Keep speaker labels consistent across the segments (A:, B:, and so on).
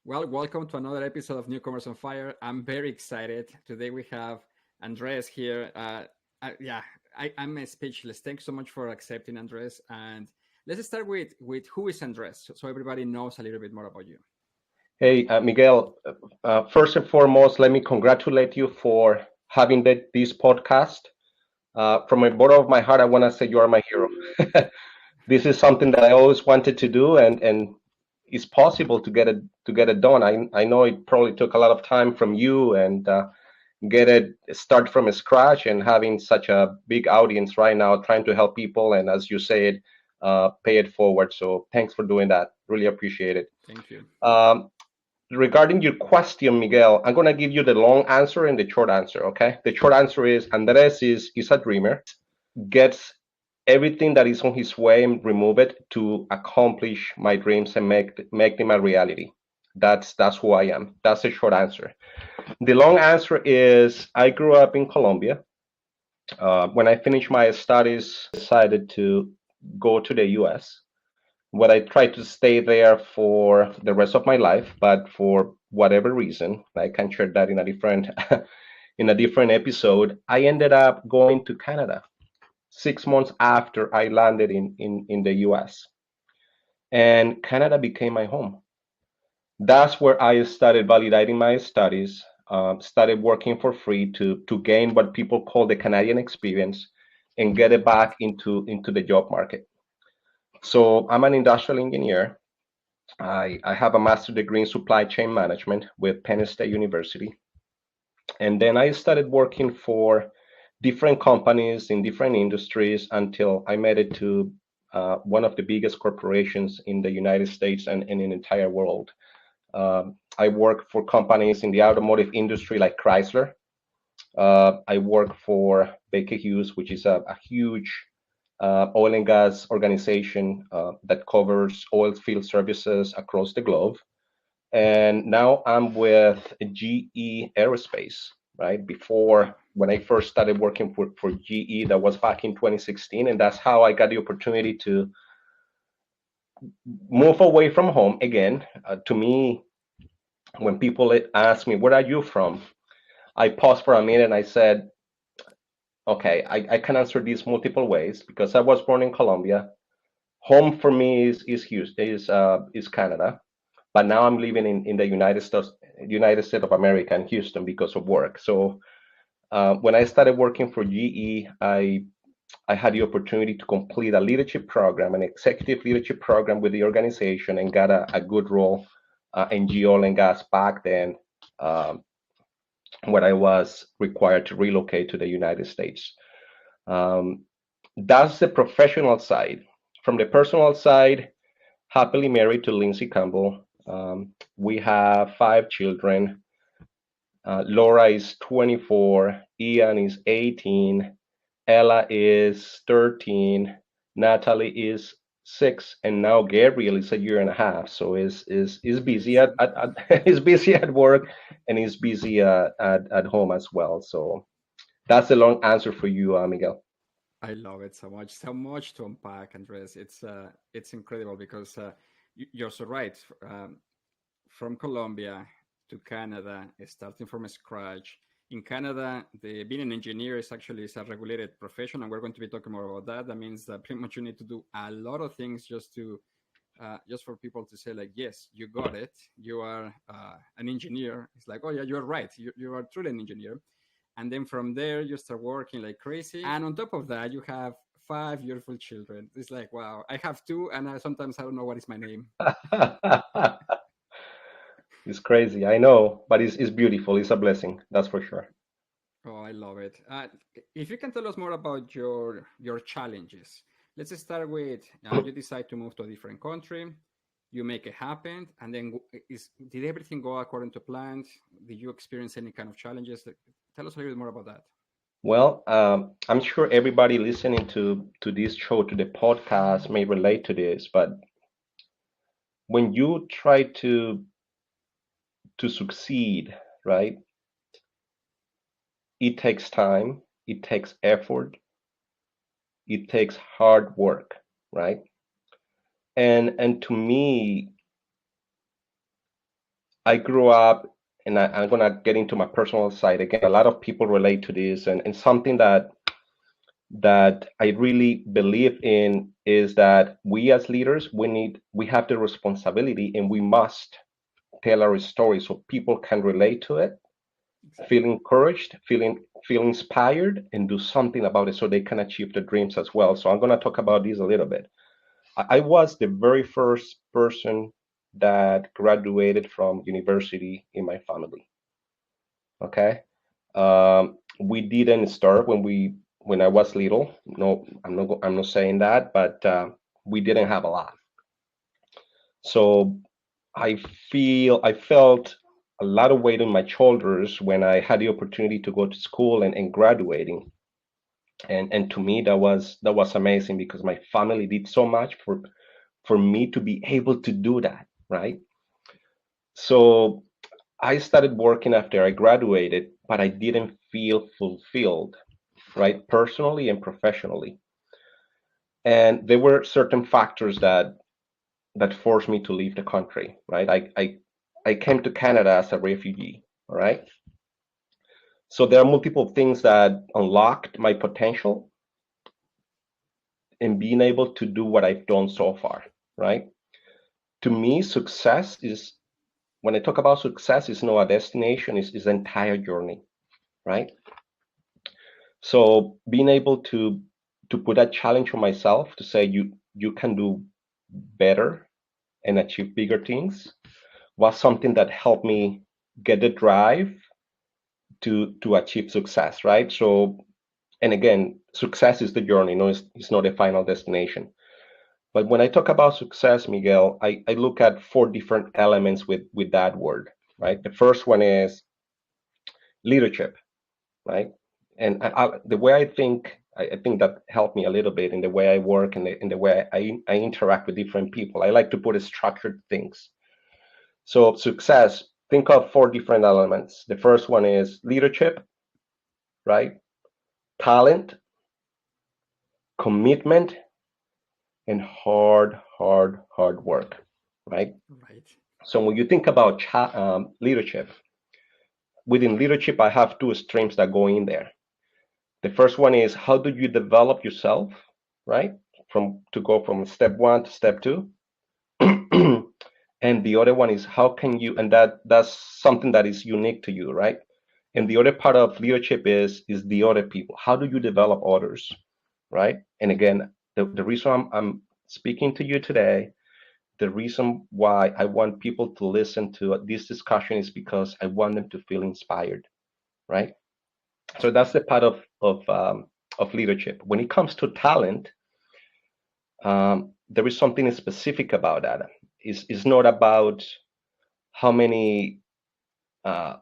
A: Well, welcome to another episode of Newcomers on Fire. I'm very excited. Today we have Andres here. Yeah, I'm speechless. Thanks so much for accepting, Andres. And let's start with who is Andres, so everybody knows a little bit more about you.
B: Hey, Miguel, first and foremost, let me congratulate you for having this podcast. From the bottom of my heart, I want to say you are my hero. This is something that I always wanted to do, and it's possible to get it done. I know it probably took a lot of time from you and get it start from scratch and having such a big audience right now, trying to help people and, as you said, pay it forward. So thanks for doing that. Really appreciate it.
A: Thank you.
B: Um, Regarding your question, Miguel, I'm gonna give you the long answer and the short answer. Okay, the short answer is Andres is a dreamer, gets everything that is on his way and remove it to accomplish my dreams and make them a reality. That's who I am. That's the short answer. The long answer is I grew up in Colombia. When I finished my studies, decided to go to the U.S. What I tried to stay there for the rest of my life, but for whatever reason, I can share that in a different in a different episode. I ended up going to Canada 6 months after I landed in the US. And Canada became my home. That's where I started validating my studies, started working for free to gain what people call the Canadian experience and get it back into the job market. So I'm an industrial engineer. I have a master's degree in supply chain management with Penn State University. And then I started working for different companies in different industries until I made it to one of the biggest corporations in the United States and in the entire world. I work for companies in the automotive industry like Chrysler. I work for Baker Hughes, which is a huge oil and gas organization that covers oil field services across the globe. And now I'm with GE Aerospace, right? Before, when I first started working for GE, that was back in 2016. And that's how I got the opportunity to move away from home again. To me, when people ask me, where are you from? I paused for a minute and I said, okay, I can answer this multiple ways because I was born in Colombia. Home for me is Canada, but now I'm living in the United States of America in Houston because of work. So when I started working for GE, I had the opportunity to complete a leadership program, an executive leadership program with the organization, and got a good role in oil and gas back then, um, when I was required to relocate to the United States. Um, that's the professional side. From the personal side, happily married to Lindsay Campbell. We have 5 children. Laura is 24, Ian is 18, Ella is 13, Natalie is 6, and now Gabriel is a year and a half. So is busy is busy at work and is busy at home as well. So that's the long answer for you, Miguel.
A: I love it so much to unpack, Andres. It's incredible because you're so right. From Colombia to Canada, starting from scratch. In Canada, being an engineer is a regulated profession, and we're going to be talking more about that. That means that pretty much you need to do a lot of things just for people to say like, yes, you got it. You are an engineer. It's like, oh yeah, you're right. You are truly an engineer. And then from there, you start working like crazy. And on top of that, you have 5 beautiful children. It's like, wow, I have two, and sometimes I don't know what is my name.
B: It's crazy, I know, but it's beautiful. It's a blessing, that's for sure.
A: Oh, I love it. If you can tell us more about your challenges, let's start with you decide to move to a different country, you make it happen, and then did everything go according to plan? Did you experience any kind of challenges? Tell us a little bit more about that.
B: Well, I'm sure everybody listening to this show, to the podcast, may relate to this, but when you try to succeed, right, it takes time, it takes effort, it takes hard work, right? And to me, I grew up, and I'm gonna get into my personal side again. A lot of people relate to this, and something that I really believe in is that we as leaders, we have the responsibility, and we must tell our story so people can relate to it, feel
A: Exactly.
B: encouraged, feel inspired, and do something about it so they can achieve their dreams as well. So I'm gonna talk about this a little bit. I was the very first person that graduated from university in my family. Okay, we didn't start when I was little. No, I'm not saying that, but we didn't have a lot. So I felt a lot of weight on my shoulders when I had the opportunity to go to school and graduating. And to me that was amazing because my family did so much for me to be able to do that, right? So I started working after I graduated, but I didn't feel fulfilled, right? Personally and professionally. And there were certain factors that forced me to leave the country, right? I came to Canada as a refugee, all right? So there are multiple things that unlocked my potential in being able to do what I've done so far, right? To me, success is when I talk about success, it's not a destination, it's the entire journey, right? So being able to put a challenge on myself to say you can do better and achieve bigger things was something that helped me get the drive to achieve success, right? So, and again, success is the journey, no, it's not a final destination. But when I talk about success, Miguel, I look at four different elements with that word, right? The first one is leadership, right? And the way I think that helped me a little bit in the way I work and in the way I interact with different people. I like to put structured things. So success, think of four different elements. The first one is leadership, right? Talent, commitment, and hard work, right?
A: Right.
B: So when you think about leadership, within leadership, I have two streams that go in there. The first one is how do you develop yourself, right? From to go from step one to step two. And the other one is how can you, and that's something that is unique to you, right? And the other part of leadership is the other people. How do you develop others, right? And again, the reason I'm speaking to you today, the reason why I want people to listen to this discussion is because I want them to feel inspired, right? So that's the part of leadership. When it comes to talent, there is something specific about that. It's not about how many uh,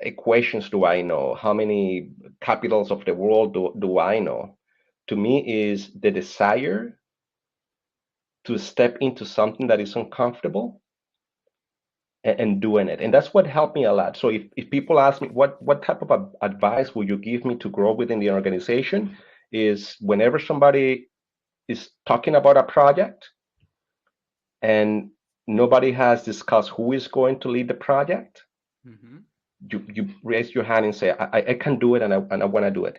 B: equations do I know, how many capitals of the world do I know. To me, is the desire to step into something that is uncomfortable and doing it. And that's what helped me a lot. So if people ask me what type of advice would you give me to grow within the organization, is whenever somebody is talking about a project and nobody has discussed who is going to lead the project,
A: Mm-hmm.
B: you raise your hand and say, I can do it and I want to do it,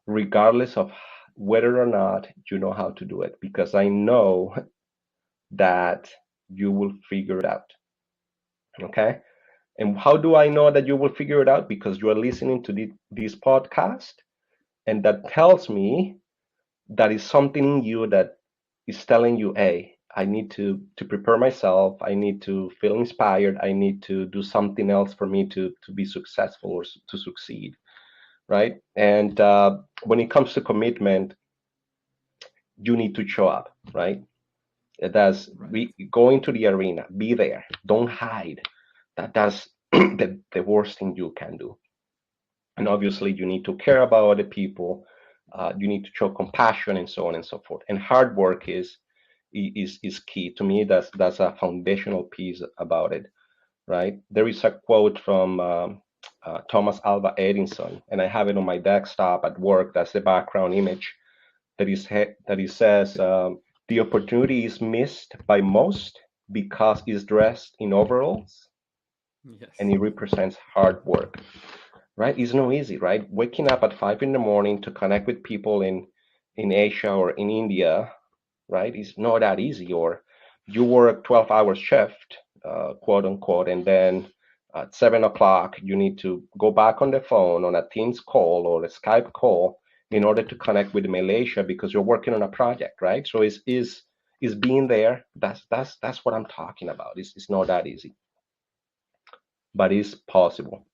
B: regardless of whether or not you know how to do it, because I know that you will figure it out. Okay. And how do I know that you will figure it out? Because you are listening to this podcast, and that tells me that is something in you that is telling you, hey, I need to prepare myself. I need to feel inspired. I need to do something else for me to be successful or to succeed, right? And when it comes to commitment, you need to show up, right? That's
A: Right.
B: go into the arena, be there, don't hide. That's the worst thing you can do. And obviously, you need to care about other people. You need to show compassion and so on and so forth. And hard work is key to me. That's a foundational piece about it, right? There is a quote from Thomas Alva Edison, and I have it on my desktop at work. That's the background image that he says, the opportunity is missed by most because it's dressed in overalls,
A: Yes.
B: and it represents hard work, right? It's not easy, right? Waking up at 5 in the morning to connect with people in Asia or in India, right? It's not that easy. Or you work 12 hours shift, quote unquote, and then at 7 o'clock you need to go back on the phone on a Teams call or a Skype call in order to connect with Malaysia because you're working on a project, right? So is being there. That's what I'm talking about. It's not that easy, but it's possible.